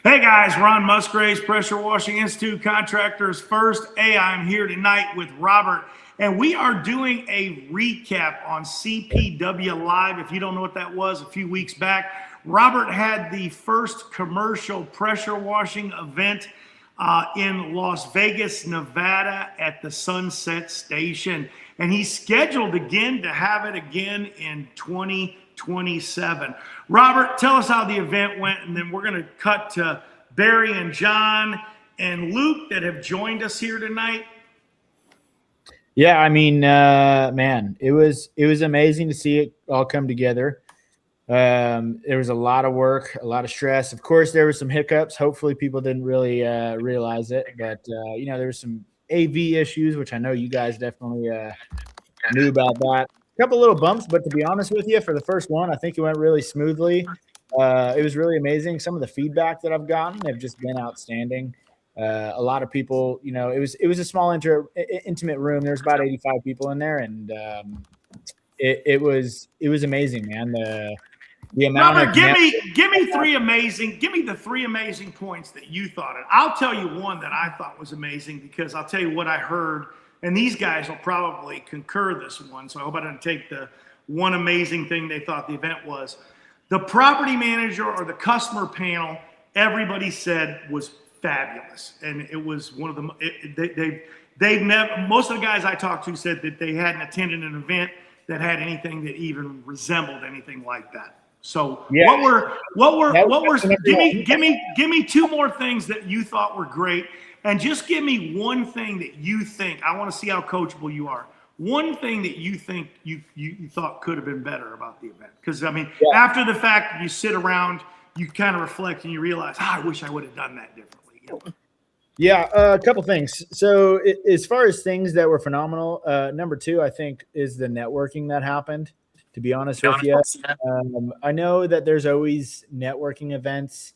Hey guys, Ron Musgraves, Pressure Washing Institute Contractors First. Hey, I'm here tonight with Robert, and we are doing a recap on CPW Live. If you don't know what that was, a few weeks back, Robert had the first commercial pressure washing event in Las Vegas, Nevada at the Sunset Station. And he's scheduled again to have it again in 2027. Robert, tell us how the event went, and then we're going to cut to Barry and John and Luke that have joined us here tonight. Yeah, I mean, man, it was amazing to see it all come together. There was a lot of work, a lot of stress. Of course, there were some hiccups. Hopefully people didn't really realize it, but you know, there was some AV issues, which I know you guys definitely knew about that. A couple little bumps, but to be honest with you, for the first one, I think it went really smoothly. It was really amazing. Some of the feedback that I've gotten have just been outstanding. A lot of people, you know, it was a small intimate room. There's about 85 people in there, and it was amazing, man. The amount Robert, of give me the three amazing points that you thought of. I'll tell you one that I thought was amazing, because I'll tell you what I heard, and these guys will probably concur this one, so I hope I didn't take the one amazing thing they thought the event was. The property manager or the customer panel, everybody said was fabulous, and it was one of the they've never, most of the guys I talked to said that they hadn't attended an event that had anything that even resembled anything like that. So Yeah. give me two more things that you thought were great, and just give me one thing that you think, I want to see how coachable you are. One thing that you think you thought could have been better about the event. Because I mean, after the fact, you sit around, you kind of reflect and you realize, I wish I would have done that differently. You know? Yeah, a couple things. So as far as things that were phenomenal, number two, I think, is the networking that happened, to be honest with you. I know that there's always networking events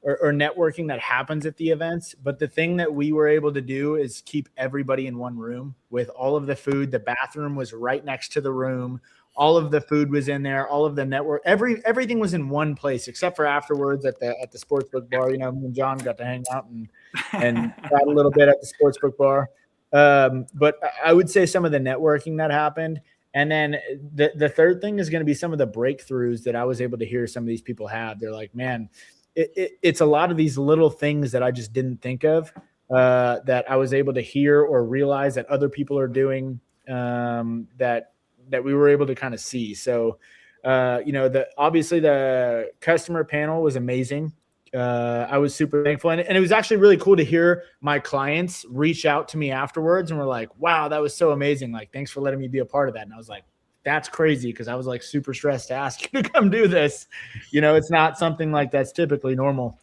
or networking that happens at the events, but the thing that we were able to do is keep everybody in one room with all of the food. The bathroom was right next to the room. All of the food was in there. All of the network, everything was in one place, except for afterwards at the sportsbook bar. You know, me and John got to hang out and chat a little bit at the sportsbook bar. But I would say some of the networking that happened. And then the third thing is going to be some of the breakthroughs that I was able to hear some of these people have. They're like, man, it's a lot of these little things that I just didn't think of that I was able to hear or realize that other people are doing that we were able to kind of see. So, you know, obviously the customer panel was amazing. I was super thankful. And it was actually really cool to hear my clients reach out to me afterwards and were like, wow, that was so amazing. Like, thanks for letting me be a part of that. And I was like, that's crazy, because I was like super stressed to ask you to come do this. You know, it's not something like that's typically normal.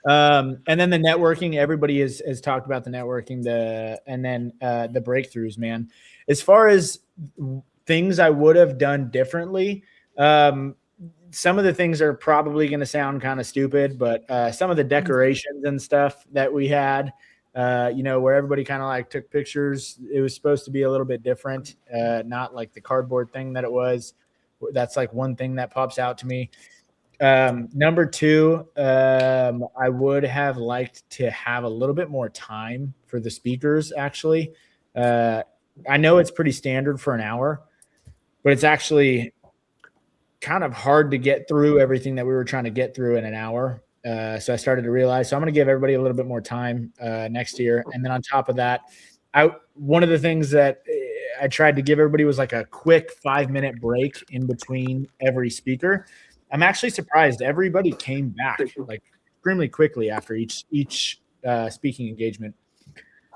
And then the networking, everybody has talked about the networking, and then the breakthroughs, man. As far as things I would have done differently, some of the things are probably going to sound kind of stupid, but some of the decorations and stuff that we had, you know, where everybody kind of like took pictures, it was supposed to be a little bit different, not like the cardboard thing that it was. That's like one thing that pops out to me. Number two, I would have liked to have a little bit more time for the speakers, actually. I know it's pretty standard for an hour, but it's actually kind of hard to get through everything that we were trying to get through in an hour. So I started to realize, so I'm going to give everybody a little bit more time next year. And then on top of that, one of the things that I tried to give everybody was like a quick 5-minute break in between every speaker. I'm actually surprised everybody came back like extremely quickly after each speaking engagement.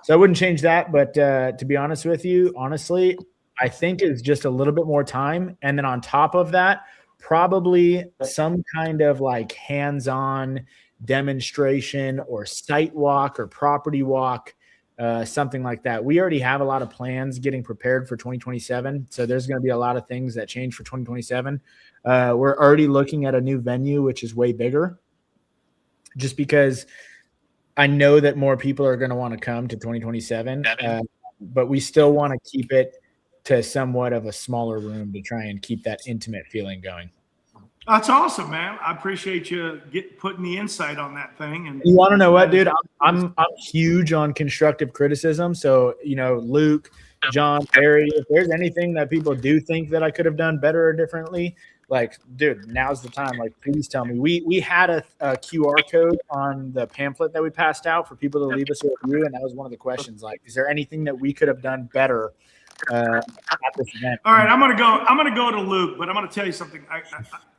So I wouldn't change that. But to be honest with you, honestly, I think it's just a little bit more time. And then on top of that, probably some kind of like hands-on demonstration or site walk or property walk, something like that. We already have a lot of plans getting prepared for 2027. So there's going to be a lot of things that change for 2027. We're already looking at a new venue, which is way bigger, just because I know that more people are going to want to come to 2027. but we still want to keep it to somewhat of a smaller room to try and keep that intimate feeling going. That's awesome, man. I appreciate you putting the insight on that thing. And you want to know what, dude? I'm huge on constructive criticism. So, Luke, John, Barry, if there's anything that people do think that I could have done better or differently, like, dude, now's the time. Like, please tell me. We had a QR code on the pamphlet that we passed out for people to leave us a review, and that was one of the questions. Like, is there anything that we could have done better at this event? All right, I'm gonna go to Luke, but I'm gonna tell you something.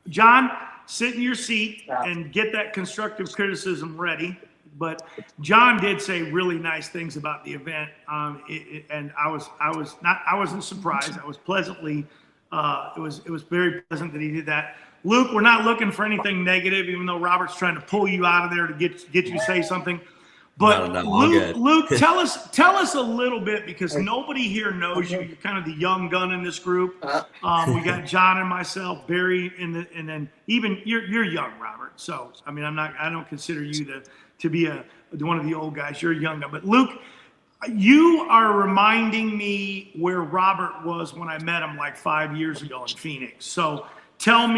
John, sit in your seat and get that constructive criticism ready. But John did say really nice things about the event, and I wasn't surprised. I was pleasantly. It was very pleasant that he did that. Luke, we're not looking for anything negative, even though Robert's trying to pull you out of there to get you to say something. But no, Luke, tell us a little bit, because nobody here knows you. You're kind of the young gun in this group. We got John and myself, Barry, and then even you're young, Robert. So I mean, I don't consider you to be one of the old guys. You're a young guy. But Luke, you are reminding me where Robert was when I met him like 5 years ago in Phoenix. So tell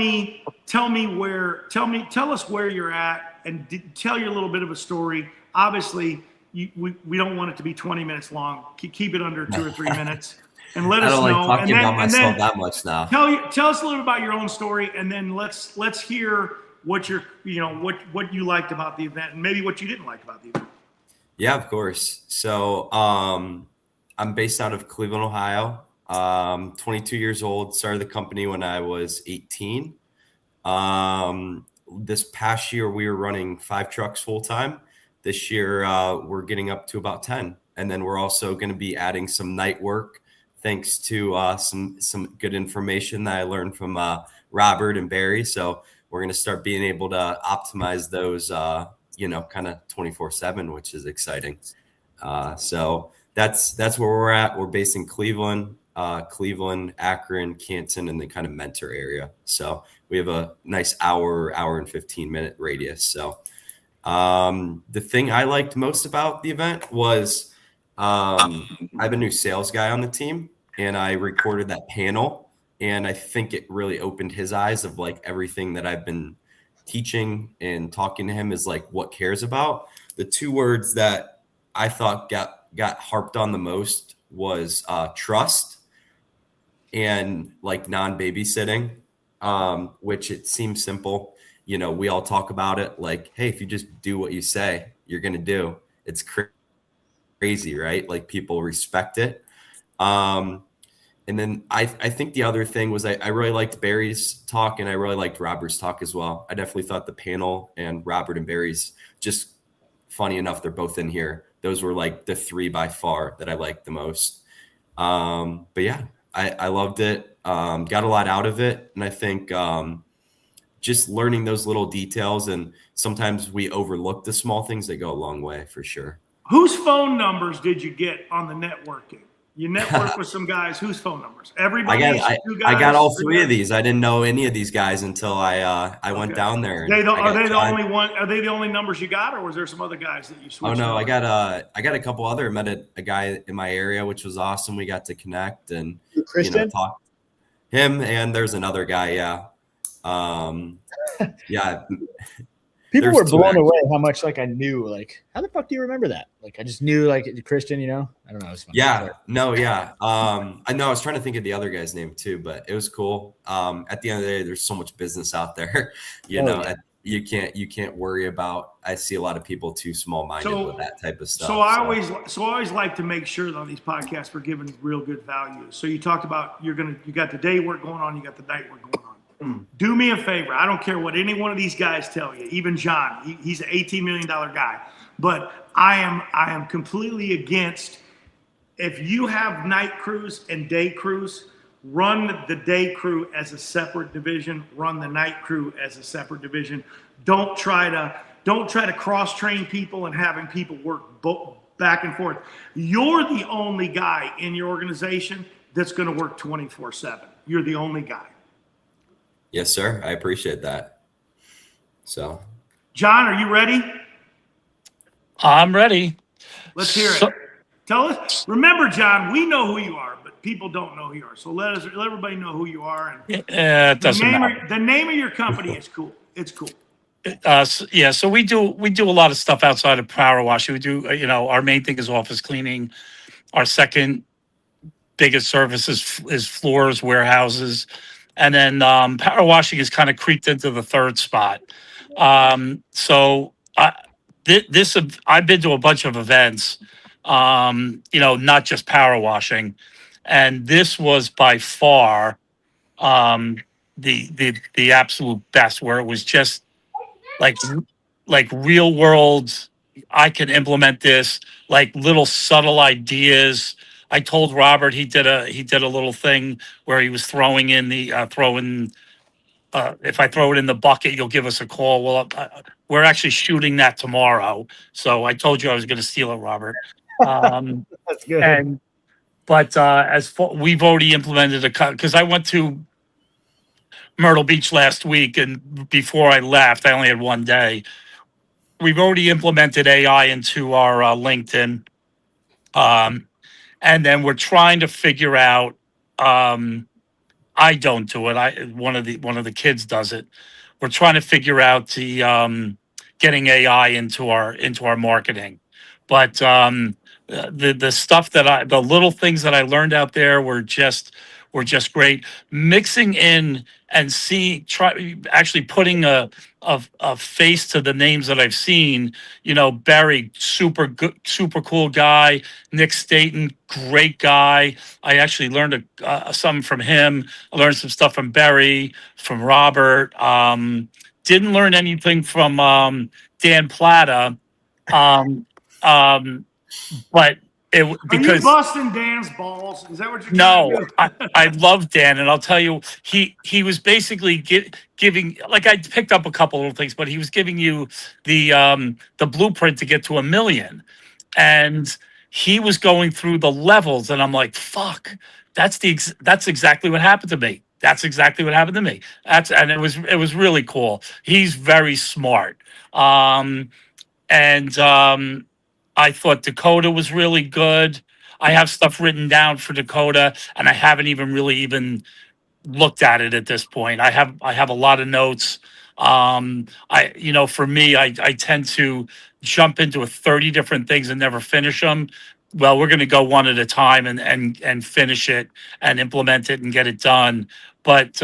us where you're at, and tell you a little bit of a story. Obviously, we don't want it to be 20 minutes long. Keep it under 2 or 3 minutes, and let us know. I don't like talking about myself that much now. Tell us a little about your own story, and then let's hear what what you liked about the event, and maybe what you didn't like about the event. Yeah, of course. So I'm based out of Cleveland, Ohio. 22 years old. Started the company when I was 18. This past year, we were running 5 trucks full time. This year, we're getting up to about 10. And then we're also going to be adding some night work, thanks to some good information that I learned from Robert and Barry. So we're going to start being able to optimize those, kind of 24/7, which is exciting. So that's where we're at. We're based in Cleveland, Akron, Canton, and the kind of Mentor area. So we have a nice hour and 15-minute radius. So the thing I liked most about the event was I have a new sales guy on the team, and I recorded that panel, and I think it really opened his eyes of like everything that I've been teaching and talking to him is like what cares about. The 2 words that I thought got harped on the most was trust and like non-babysitting, which it seems simple. We all talk about it like, hey, if you just do what you say, you're going to do. It's crazy, right? Like people respect it. And then I think the other thing was I really liked Barry's talk, and I really liked Robert's talk as well. I definitely thought the panel and Robert and Barry's, just funny enough, they're both in here. Those were like the 3 by far that I liked the most. But yeah, I loved it. Got a lot out of it. And I think just learning those little details, and sometimes we overlook the small things that go a long way for sure. Whose phone numbers did you get on the networking? You network with some guys. Whose phone numbers? Everybody. I got all 3 of these. I didn't know any of these guys until I went down there. Are they the only numbers you got, or was there some other guys that you switched? Oh no, I got a couple other. I met a guy in my area, which was awesome. We got to connect and talk. Him, and there's another guy. Yeah. Yeah. People were blown away how much I knew. Like, how the fuck do you remember that? Like, I just knew Christian. I don't know. It was fun. Yeah. No. Yeah. I know. I was trying to think of the other guy's name too, but it was cool. At the end of the day, there's so much business out there. You can't worry about. I see a lot of people too small-minded with that type of stuff. So I always like to make sure that on these podcasts we're giving real good value. So you talked about you got the day work going on, you got the night work going on. Do me a favor. I don't care what any one of these guys tell you. Even John, he's an $18 million guy. But I am completely against, if you have night crews and day crews, run the day crew as a separate division. Run the night crew as a separate division. Don't try to cross-train people and having people work back and forth. You're the only guy in your organization that's going to work 24/7. You're the only guy. Yes, sir. I appreciate that. So, John, are you ready? I'm ready. Let's hear it. Tell us. Remember, John, we know who you are, but people don't know who you are. So let everybody know who you are. And It doesn't matter. the name of your company is cool. It's cool. So we do a lot of stuff outside of power washing. We do, our main thing is office cleaning. Our second biggest service is floors, warehouses, and then power washing has kind of creeped into the third spot. So I've been to a bunch of events, not just power washing, and this was by far the absolute best, where it was just like real world. I can implement this, like little subtle ideas. I told Robert he did a little thing where he was throwing in the throwing. If I throw it in the bucket, you'll give us a call. Well, we're actually shooting that tomorrow. So I told you I was going to steal it, Robert. That's good. But we've already implemented because I went to Myrtle Beach last week, and before I left, I only had one day. We've already implemented AI into our LinkedIn, and then we're trying to figure out. I don't do it. One of the kids does it. We're trying to figure out the getting AI into our marketing, but the stuff the little things that I learned out there were just great. Mixing in and actually putting a face to the names that I've seen. Barry, super good, super cool guy. Nick Staten, great guy. I actually learned something from him. I learned some stuff from Barry, from Robert. Didn't learn anything from Dan Plata, um, but Are because you busting Dan's balls? Is that what you're trying no, to do? I love Dan, and I'll tell you, he was basically giving, like, I picked up a couple little things, but he was giving you the blueprint to get to 1 million, and he was going through the levels, and I'm like, fuck, that's exactly what happened to me. That's exactly what happened to me. And it was really cool. He's very smart. And I thought Dakota was really good. I have stuff written down for Dakota, and I haven't even looked at it at this point. I have a lot of notes. For me, I tend to jump into 30 different things and never finish them. Well, we're going to go one at a time and finish it and implement it and get it done. But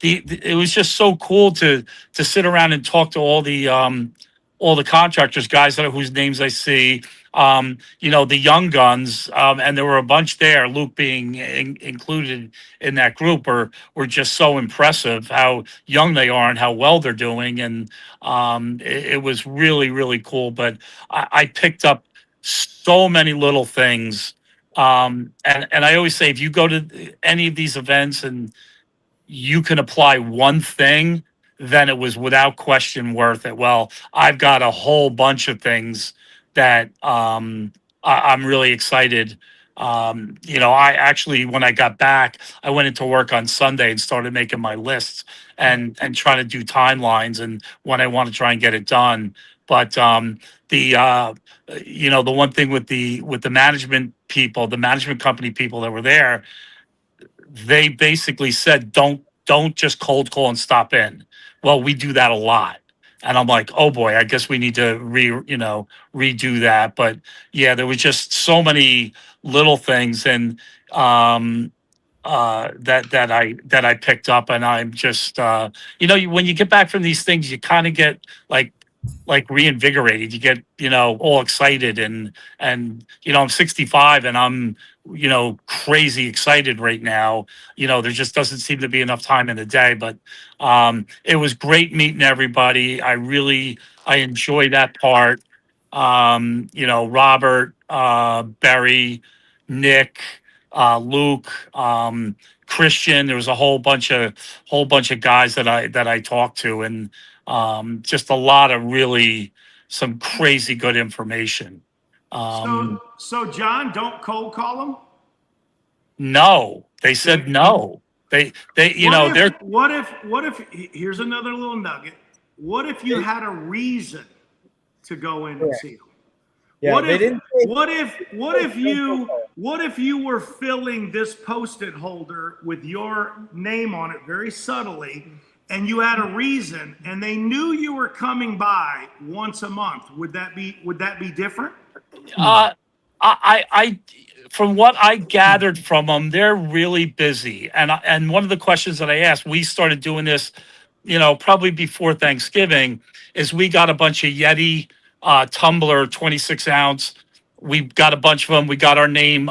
it was just so cool to sit around and talk to all the contractors, guys whose names I see. The young guns, and there were a bunch there. Luke being included in that group were just so impressive how young they are and how well they're doing, and it was really, really cool. But I picked up so many little things, and I always say, if you go to any of these events and you can apply one thing, then it was without question worth it. Well, I've got a whole bunch of things that I'm really excited. I actually, when I got back, I went into work on Sunday and started making my lists and trying to do timelines and when I want to try and get it done. But the one thing with the management people, the management company people that were there, they basically said, don't just cold call and stop in. Well, we do that a lot. And I'm like, oh boy, I guess we need to redo that. But yeah, there was just so many little things, and that I picked up, and I'm just when you get back from these things, you kind of get like reinvigorated. You get all excited, and I'm 65 and I'm crazy excited right now. There just doesn't seem to be enough time in the day, but it was great meeting everybody. I enjoy that part. Robert, Barry, Nick, Luke, Christian. There was a whole bunch of guys that I talked to, and just a lot of really some crazy good information. So John, don't cold call them. No, they said no. They they're What if here's another little nugget. What if you had a reason to go in and see them? Yeah, What they if didn't. what if you were filling this post-it holder with your name on it very subtly, and you had a reason, and they knew you were coming by once a month? Would that be different? I from what I gathered from them, they're really busy. And one of the questions that I asked, we started doing this, probably before Thanksgiving, is we got a bunch of Yeti tumbler 26 ounce. We got a bunch of them. We got our name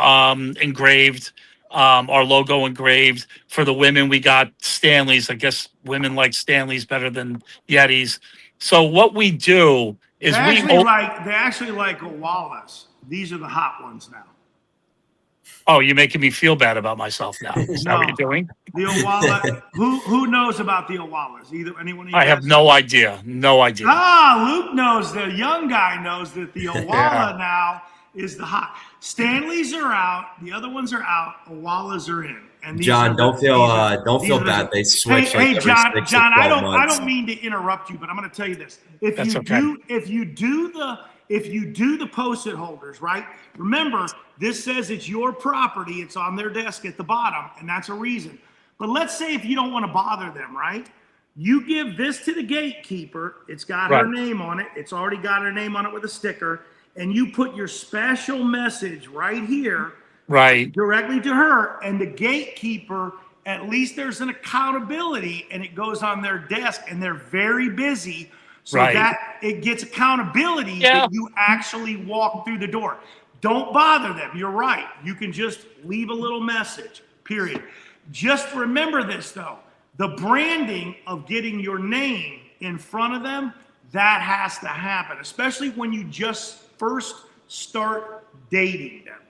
engraved, our logo engraved. For the women, we got Stanleys. I guess women like Stanleys better than Yetis. So what we do They is actually like Owalas. These are the hot ones now. Oh, you're making me feel bad about myself now. Is that what No, you're doing? the Owala. Who knows about the Owalas? Anyone of you I guys? have no idea. No idea. Luke knows. The young guy knows that the Owala now is the hot. Stanleys are out. The other ones are out. Owalas are in. And John, don't feel bad. They switch hey, every John, 6 John, to I 12 don't months. mean to interrupt you, but I'm going to tell you this. That's okay. If you do the post-it holders, right? Remember, this says it's your property. It's on their desk at the bottom, and that's a reason. But let's say if you don't want to bother them, right? You give this to the gatekeeper. It's got her name on it. It's already got her name on it with a sticker. And you put your special message right here, Right. directly to her. And the gatekeeper, at least there's an accountability, and it goes on their desk, and they're very busy. So that it gets accountability that you actually walk through the door. Don't bother them. You're right. You can just leave a little message, period. Just remember this, though. The branding of getting your name in front of them, that has to happen, especially when you just first start dating them.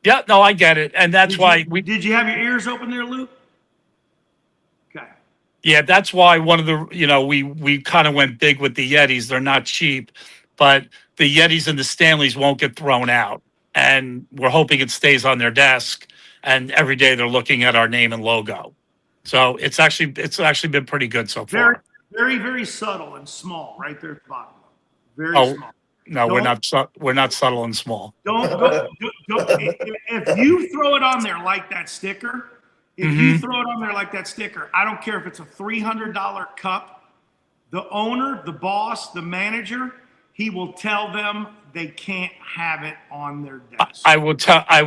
Yeah, no, I get it. And that's Did you have your ears open there, Luke? Okay. Yeah, that's why one of the, we kind of went big with the Yetis. They're not cheap, but the Yetis and the Stanleys won't get thrown out. And we're hoping it stays on their desk. And every day they're looking at our name and logo. So it's actually been pretty good so far. Very, very subtle and small, right there at the bottom. Very small. No, we're not subtle and small. Don't if you throw it on there like that sticker, I don't care if it's a $300 cup, the owner, the boss, the manager, he will tell them they can't have it on their desk. I will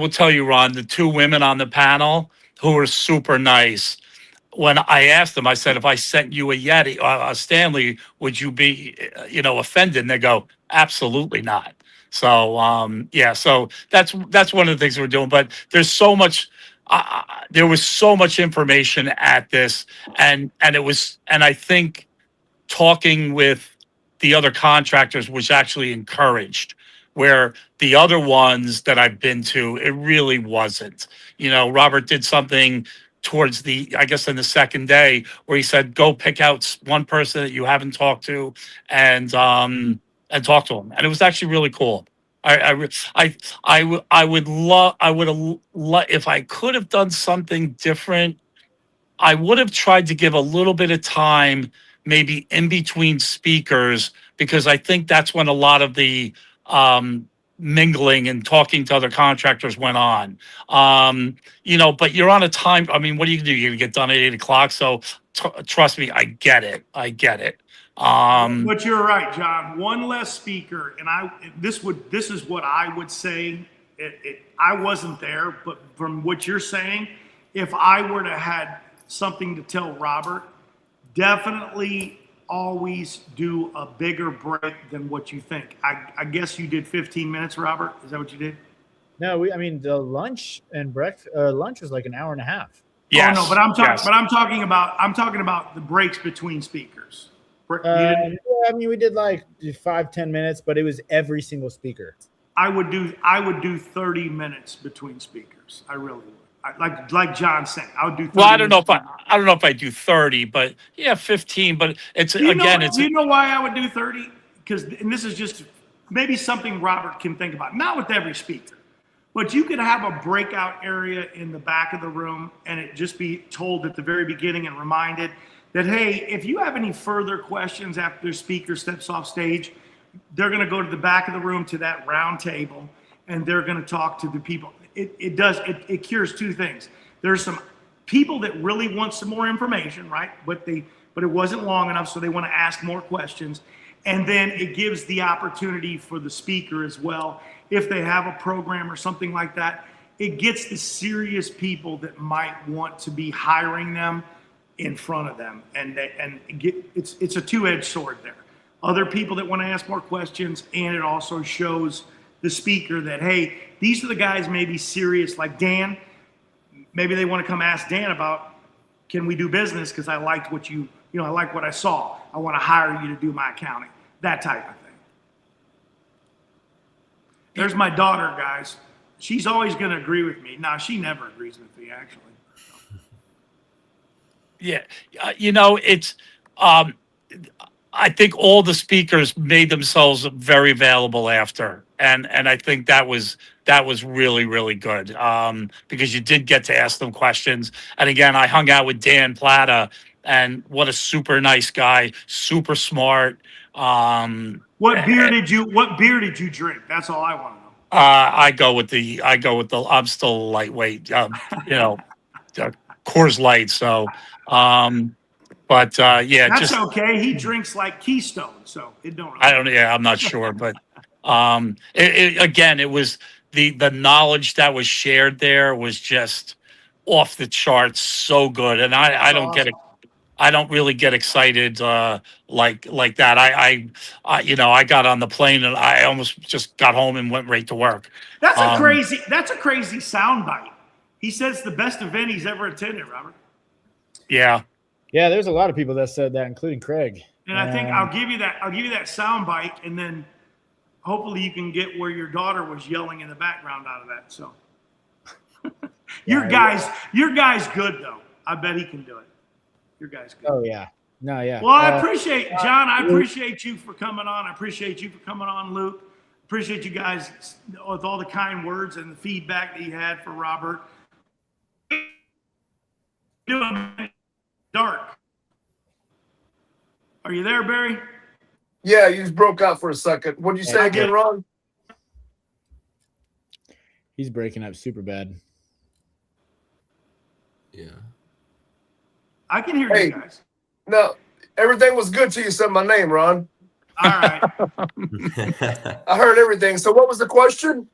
tell you, Ron, the two women on the panel who were super nice. When I asked them, I said, if I sent you a Yeti, a Stanley, would you be, offended? And they go, absolutely not. So, so that's one of the things we're doing. But there's so much, there was so much information at this, and I think talking with the other contractors was actually encouraged, where the other ones that I've been to, it really wasn't. Robert did something towards I guess in the second day, where he said, go pick out one person that you haven't talked to and talk to them. And it was actually really cool. I would love, if I could have done something different, I would have tried to give a little bit of time, maybe in between speakers, because I think that's when a lot of the mingling and talking to other contractors went on. But you're on a time. I mean, what are you gonna do? You're gonna get done at 8:00. So trust me, I get it. But you're right, John. One less speaker, and this is what I would say. I wasn't there, but from what you're saying, if I were to had something to tell Robert, definitely always do a bigger break than what you think. I guess you did 15 minutes, Robert. Is that what you did? No, the lunch and breakfast. Lunch was like an hour and a half. Yes. Oh, no, but I'm talking about the breaks between speakers. We did like 5-10 minutes, but it was every single speaker. I would do 30 minutes between speakers. I really would. Like John's saying, I would do 30 Well, I don't know if I minutes. do 30, but 15. But it's Do you know why I would do 30? And this is just maybe something Robert can think about. Not with every speaker, but you could have a breakout area in the back of the room, and it just be told at the very beginning and reminded that, hey, if you have any further questions after the speaker steps off stage, they're going to go to the back of the room to that round table, and they're going to talk to the people. It cures two things. There's some people that really want some more information, right? But it wasn't long enough, so they want to ask more questions. And then it gives the opportunity for the speaker as well, if they have a program or something like that. It gets the serious people that might want to be hiring them in front of them, it's a two-edged sword there. Other people that want to ask more questions, and it also shows the speaker that, hey, these are the guys maybe serious, like Dan. Maybe they want to come ask Dan about, can we do business? Because I liked what I like what I saw. I want to hire you to do my accounting, that type of thing. There's my daughter, guys. She's always going to agree with me. No, she never agrees with me, actually. Yeah, it's. I think all the speakers made themselves very available after, and I think that was really, really good, because you did get to ask them questions. And again, I hung out with Dan Plata, and what a super nice guy, super smart. What beer did you drink? That's all I want to know. I go with the. I'm still lightweight. Coors Light. So, yeah, that's okay. He drinks like Keystone, so it don't. I don't. Yeah, I'm not sure, but again, it was the knowledge that was shared there was just off the charts, so good, and I don't awesome. I don't really get excited like that. I got on the plane and I almost just got home and went right to work. That's a crazy soundbite. He says the best event he's ever attended, Robert. Yeah. Yeah, there's a lot of people that said that, including Craig. And I think I'll give you that soundbite, and then hopefully you can get where your daughter was yelling in the background out of that. So your guy's good though. I bet he can do it. Your guy's good. Oh yeah. No, yeah. Well, I appreciate John. I appreciate you for coming on. I appreciate you for coming on, Luke. Appreciate you guys with all the kind words and the feedback that you had for Robert. Doing dark. Are you there, Barry? Yeah, you just broke out for a second. What did you say again, Ron? He's breaking up super bad. Yeah. I can hear you guys. No, everything was good till you said my name, Ron. All right. I heard everything. So what was the question?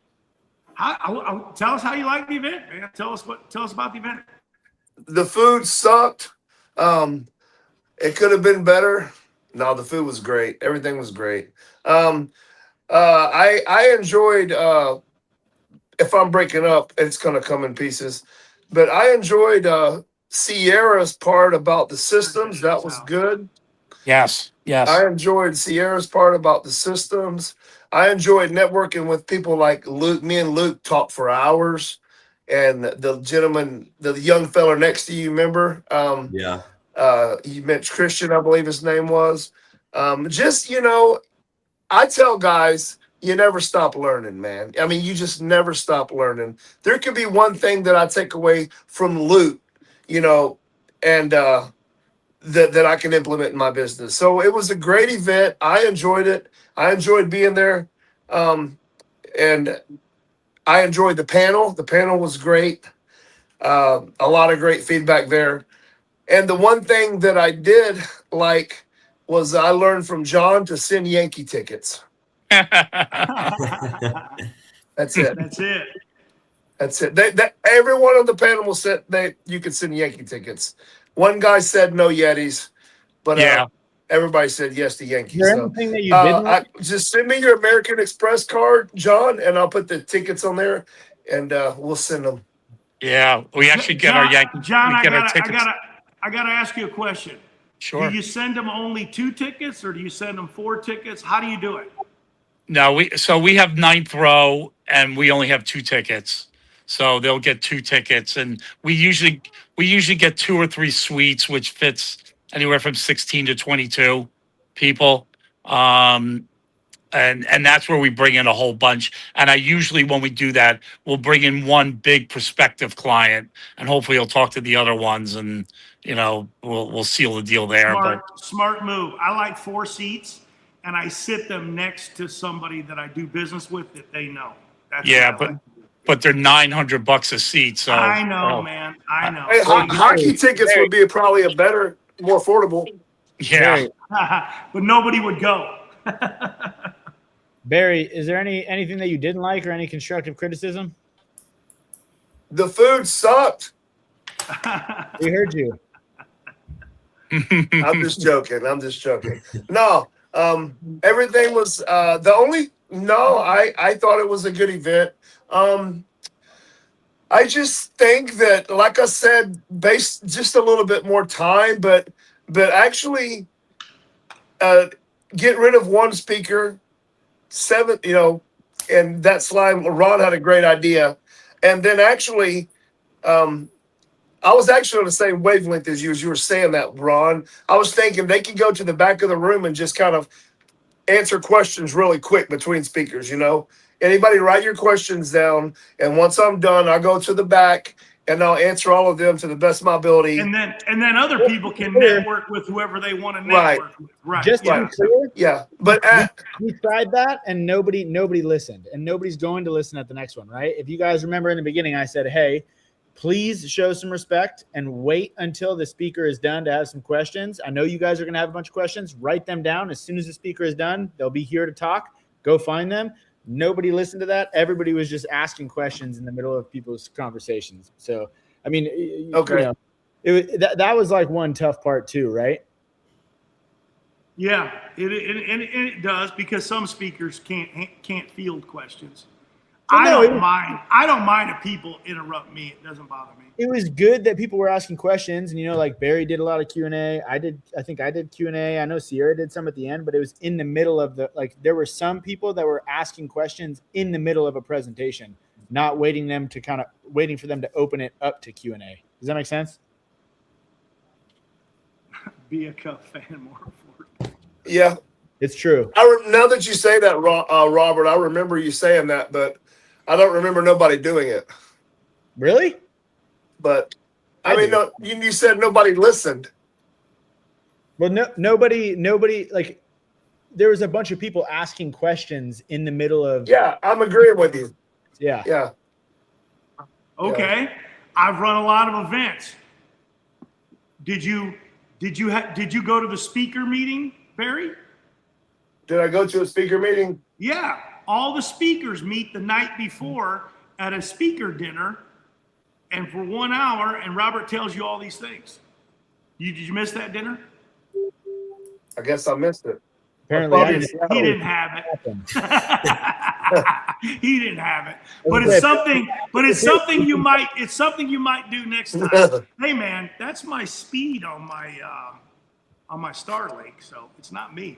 Tell us how you like the event, man. Tell us about the event. The food sucked. It could have been better. No, the food was great. Everything was great. I enjoyed, if I'm breaking up, it's going to come in pieces, but I enjoyed Sierra's part about the systems. That was good. Yes. I enjoyed Sierra's part about the systems. I enjoyed networking with people like Luke. Me and Luke talked for hours. And the gentleman, the young fella next to you, remember? Yeah. You mentioned Christian, I believe his name was. I tell guys, you never stop learning, man. I mean, you just never stop learning. There could be one thing that I take away from Luke, and that I can implement in my business. So it was a great event. I enjoyed it. I enjoyed being there. And I enjoyed the panel. The panel was great. A lot of great feedback there. And the one thing that I did like was I learned from John to send Yankee tickets. That's it. That's it. Everyone on the panel said you could send Yankee tickets. One guy said no Yetis, but everybody said yes to Yankees. Is there anything that you didn't? Just send me your American Express card, John, and I'll put the tickets on there, and we'll send them. Yeah, we actually get our Yankee. John, I gotta ask you a question. Sure. Do you send them only 2 tickets, or do you send them 4 tickets? How do you do it? No, we have ninth row, and we only have 2 tickets. So they'll get 2 tickets, and we usually get 2 or 3 suites, which fits anywhere from 16 to 22 people. And that's where we bring in a whole bunch. And I usually, when we do that, we'll bring in one big prospective client, and hopefully he'll talk to the other ones, and we'll seal the deal there. Smart move. I like 4 seats, and I sit them next to somebody that I do business with that they know. That's Yeah, what I like to do. but they're $900 a seat. So I know, man. I know. Hey, hockey Barry, tickets would be probably a better, more affordable. yeah. Barry, But nobody would go. Barry, is there anything that you didn't like or any constructive criticism? The food sucked. We heard you. I'm just joking. I'm just joking. No, everything was the only. No, I thought it was a good event. I just think that, like I said, based just a little bit more time, but actually, get rid of one speaker, seven, and that slime. Ron had a great idea, and then actually, I was actually on the same wavelength as you were saying that, Ron. I was thinking they could go to the back of the room and just kind of answer questions really quick between speakers, Anybody write your questions down, and once I'm done, I'll go to the back and I'll answer all of them to the best of my ability. And then other people can network with whoever they want to Right. network with. Right. Just to Yeah. be clear, Yeah. But we tried that and nobody listened, and nobody's going to listen at the next one, right? If you guys remember in the beginning, I said, hey, please show some respect and wait until the speaker is done to have some questions. I know you guys are going to have a bunch of questions. Write them down. As soon as the speaker is done, they'll be here to talk. Go find them. Nobody listened to that. Everybody was just asking questions in the middle of people's conversations. So, I mean, Okay. that was like one tough part too, right? Yeah, it does, because some speakers can't field questions. Well, I no, don't mind. I don't mind if people interrupt me. It doesn't bother me. It was good that people were asking questions, and like Barry did a lot of Q&A. I think I did Q&A. I know Sierra did some at the end, but it was in the middle of there were some people that were asking questions in the middle of a presentation, not waiting for them to open it up to Q&A. Does that make sense? Be a Cup fan more important. yeah, It's true. now that you say that, Robert, I remember you saying that, but I don't remember nobody doing it. Really? But I do. no, you said nobody listened. Well, nobody like there was a bunch of people asking questions in the middle of Yeah, I'm agreeing with you. yeah. Yeah. Okay, I've run a lot of events. Did you go to the speaker meeting, Barry? Did I go to a speaker meeting? Yeah, all the speakers meet the night before at a speaker dinner, and for 1 hour, and Robert tells you all these things. Did you miss that dinner? I guess I missed it. Apparently, I didn't. He didn't have it. He didn't have it. But Okay. it's something you might. It's something you might do next time. Hey, man, that's my speed on my Starlink, so it's not me.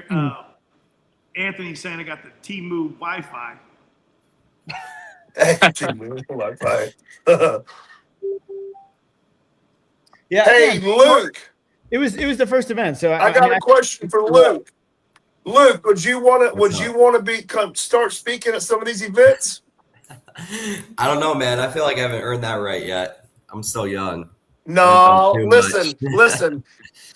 No. Anthony's saying I got the T-Move Wi-Fi. Yeah. Hey, again, Luke, it was the first event, so I got a question for Luke. Luke, would you want to start speaking at some of these events? I don't know, man. I feel like I haven't earned that right yet. I'm still young. No, Too listen.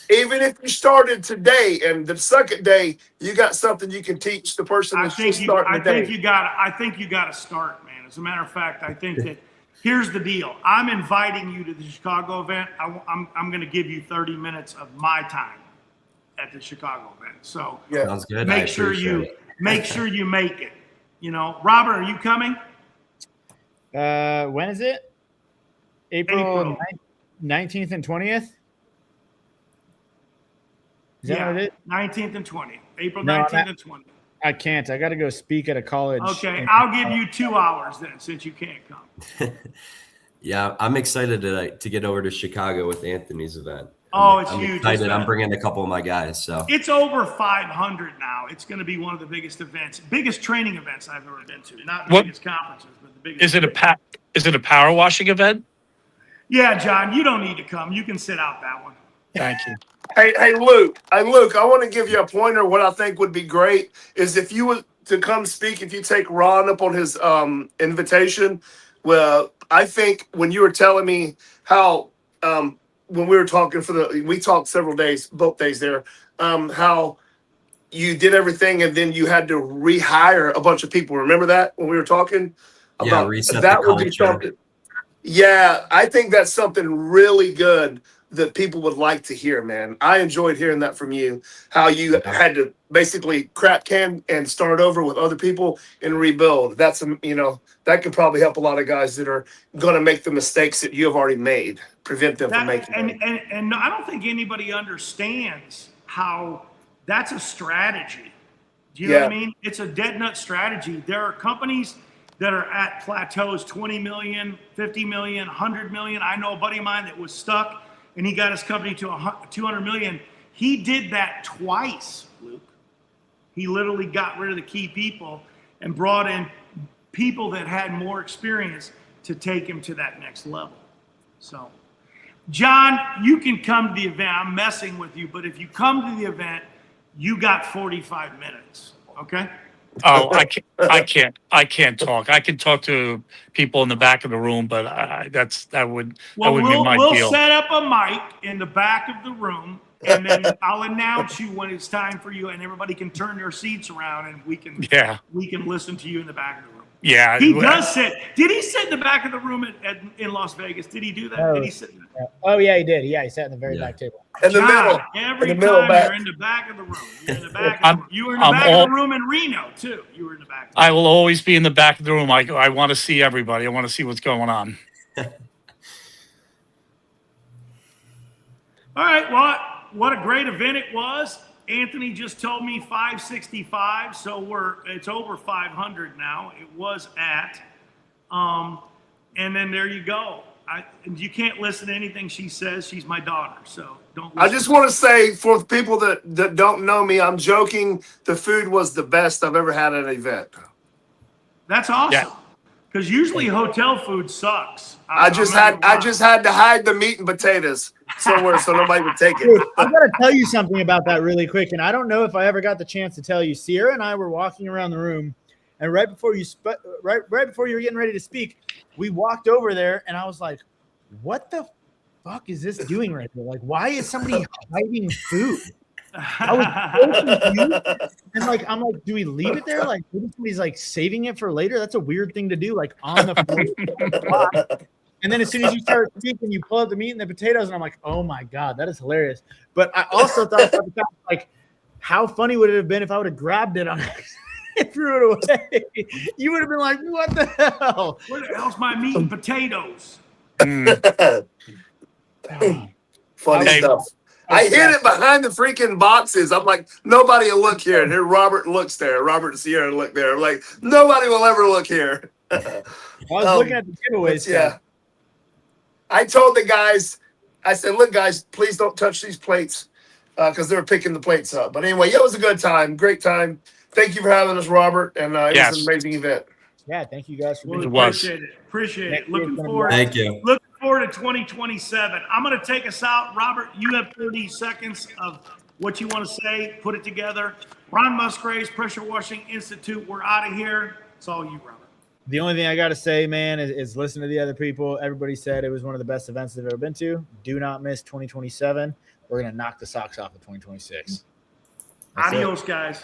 Even if you started today and the second day, you got something you can teach the person that's just starting the day. I think you got to start, man. As a matter of fact, I think that here's the deal. I'm inviting you to the Chicago event. I'm going to give you 30 minutes of my time at the Chicago event. So Yeah. Sounds good. make sure you make it. Robert, are you coming? when is it? April 19th and 20th? Is that what it is? 19th and 20th. April No, 19th and 20th. I can't. I got to go speak at a college. Okay, I'll give you 2 hours then, since you can't come. Yeah, I'm excited to get over to Chicago with Anthony's event. Oh, it's I'm huge. excited. I'm bringing a couple of my guys. So It's over 500 now. It's going to be one of the biggest events, biggest training events I've ever been to. Not the What- biggest conferences, but the biggest. Is it a power washing event? Yeah, John, you don't need to come. You can sit out that one. Thank you. Hey, Luke, I want to give you a pointer. What I think would be great is if you were to come speak, if you take Ron up on his invitation. Well, I think when you were telling me how when we were talking we talked several days, both days there, how you did everything and then you had to rehire a bunch of people. Remember that when we were talking Yeah, about reset the that would be culture. something. Yeah, I think that's something really good that people would like to hear, man. I enjoyed hearing that from you, how you Yeah. had to basically crap can and start over with other people and rebuild. That's, that could probably help a lot of guys that are going to make the mistakes that you have already made, prevent them from That making and, them. and I don't think anybody understands how that's a strategy. Do you know what I Yeah. mean? It's a dead nut strategy. There are companies that are at plateaus 20 million, 50 million, 100 million. I know a buddy of mine that was stuck and he got his company to 200 million. He did that twice, Luke. He literally got rid of the key people and brought in people that had more experience to take him to that next level. So, John, you can come to the event. I'm messing with you, but if you come to the event, you got 45 minutes. Okay? Oh, I can't talk. I can talk to people in the back of the room, but that would Well, be my we'll deal. set up a mic in the back of the room, and then I'll announce you when it's time for you, and everybody can turn their seats around, and we can listen to you in the back of the room. Yeah, He does sit. Did he sit in the back of the room in Las Vegas? Did he do that? Oh, Did he sit? Oh yeah, he did. Yeah, he sat in the very Yeah. back table. In the middle. John, every in the middle time back. you're in the back of the room. You're in the back of the room. You were in the I'm back of the room in Reno too. You were in the back. Of the room. I will always be in the back of the room. I want to see everybody. I want to see what's going on. All right. Well, what a great event it was. Anthony just told me 565, so it's over 500 now. It was at, and then there you go. You can't listen to anything she says. She's my daughter, so don't. I just want to say for people that don't know me, I'm joking. The food was the best I've ever had at an event. That's awesome. Yeah. Because usually hotel food sucks. I just had to hide the meat and potatoes somewhere so nobody would take Dude, it. I've got to tell you something about that really quick, and I don't know if I ever got the chance to tell you. Sierra and I were walking around the room, and right before you were getting ready to speak, we walked over there, and I was like, "What the fuck is this doing right there? Like, why is somebody hiding food?" I was so confused. And I'm like, do we leave it there? Like, maybe somebody's like saving it for later. That's a weird thing to do, like on the floor. And then as soon as you start speaking, you pull out the meat and the potatoes, and I'm like, oh my God, that is hilarious. But I also thought about the fact, like, how funny would it have been if I would have grabbed it on and threw it away? You would have been like, what the hell? Where the hell's my meat and potatoes? Funny stuff. I hid it behind the freaking boxes. I'm like, nobody will look here. And here Robert looks there. Robert and Sierra look there. I'm like, nobody will ever look here. I was looking at the giveaways. Yeah. I told the guys, I said, look, guys, please don't touch these plates because they were picking the plates up. But anyway, it was a good time. Great time. Thank you for having us, Robert. And it was an amazing event. Yeah, thank you guys for being Well, here. appreciate it. Looking forward. Thank you. Looking forward to 2027. I'm going to take us out. Robert, you have 30 seconds of what you want to say. Put it together. Ron Musgraves, Pressure Washing Institute. We're out of here. It's all you, Robert. The only thing I got to say, man, is listen to the other people. Everybody said it was one of the best events they've ever been to. Do not miss 2027. We're going to knock the socks off of 2026. Adios, guys.